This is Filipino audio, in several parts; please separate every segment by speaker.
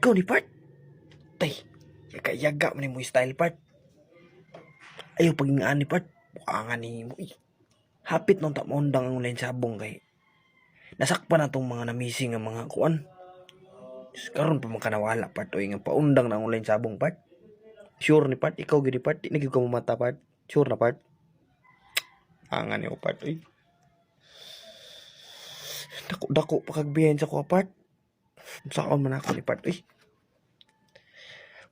Speaker 1: Ikaw ni part. Tay, yaga man mo style part. Ayaw pagingaan ni part. Bukangan ni mo. Hapit nung tamondang ang online sabong kay. Nasakpan na tong mga namising ng mga kuan. Karon pa man kanawala part o nga paundang na ang online sabong part. Sure ni part, ikaw gini part, di na gyud ka mamata part. Sure na part. Angan ni part oy. Dako pa kag biyen sa ko part. Saon man ako ni part oy.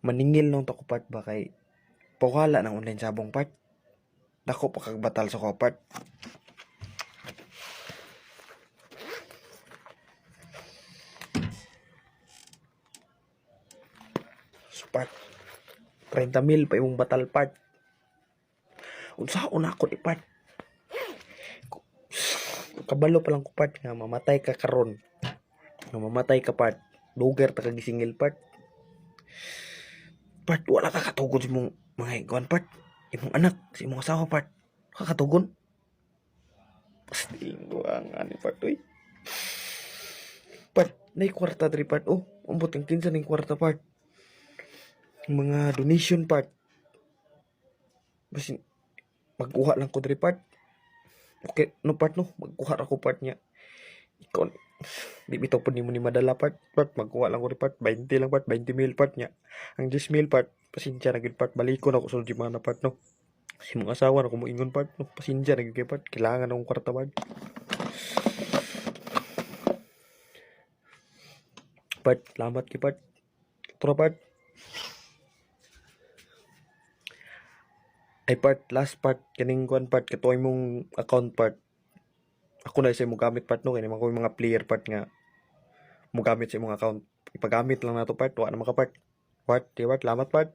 Speaker 1: Maningil nung tako part ba kay pawala ng online sabong part. Dako pa kag batal sa ko part. Part 30,000 pa imong batal part. Unsaon ako ni part. Kabalo pa lang ko part nga mamatay ka karon. Nga mamatay ka part. Lugar ta kag singil part. Part wala ka katugon sa imong mga iguan part. Imong anak, sa imong asawa part. Kakatugon. Pasting ko ang ani part oy. Part, nay kwarta diri part. Oh, umbot ang kinsa ning kwarta part. Mga donation part. Basin magkuha lang ko diri part. Okay, no part no, magkuha ako part niya. Ikaw, di bitaw po ni mo ni madala part. Magkuha lang ko diri part. 20 lang part, 20,000 part niya. Ang 10,000 part, pasensya na gid part. Balikon ako sulod di mana part no. Si mong asawa na ko mo ingon part no. Pasensya na gid part. Kailangan akong kwarta part. Part, salamat kay part. Tro part. Ay part, last part, kaning kuan part, katuoy mong account part. Ako na sa imong gamit part no, kaya naman ko yung mga player part nga mo gamit sa imong account. Ipagamit lang na to part, wa na maka part. Part, di part, lamat part.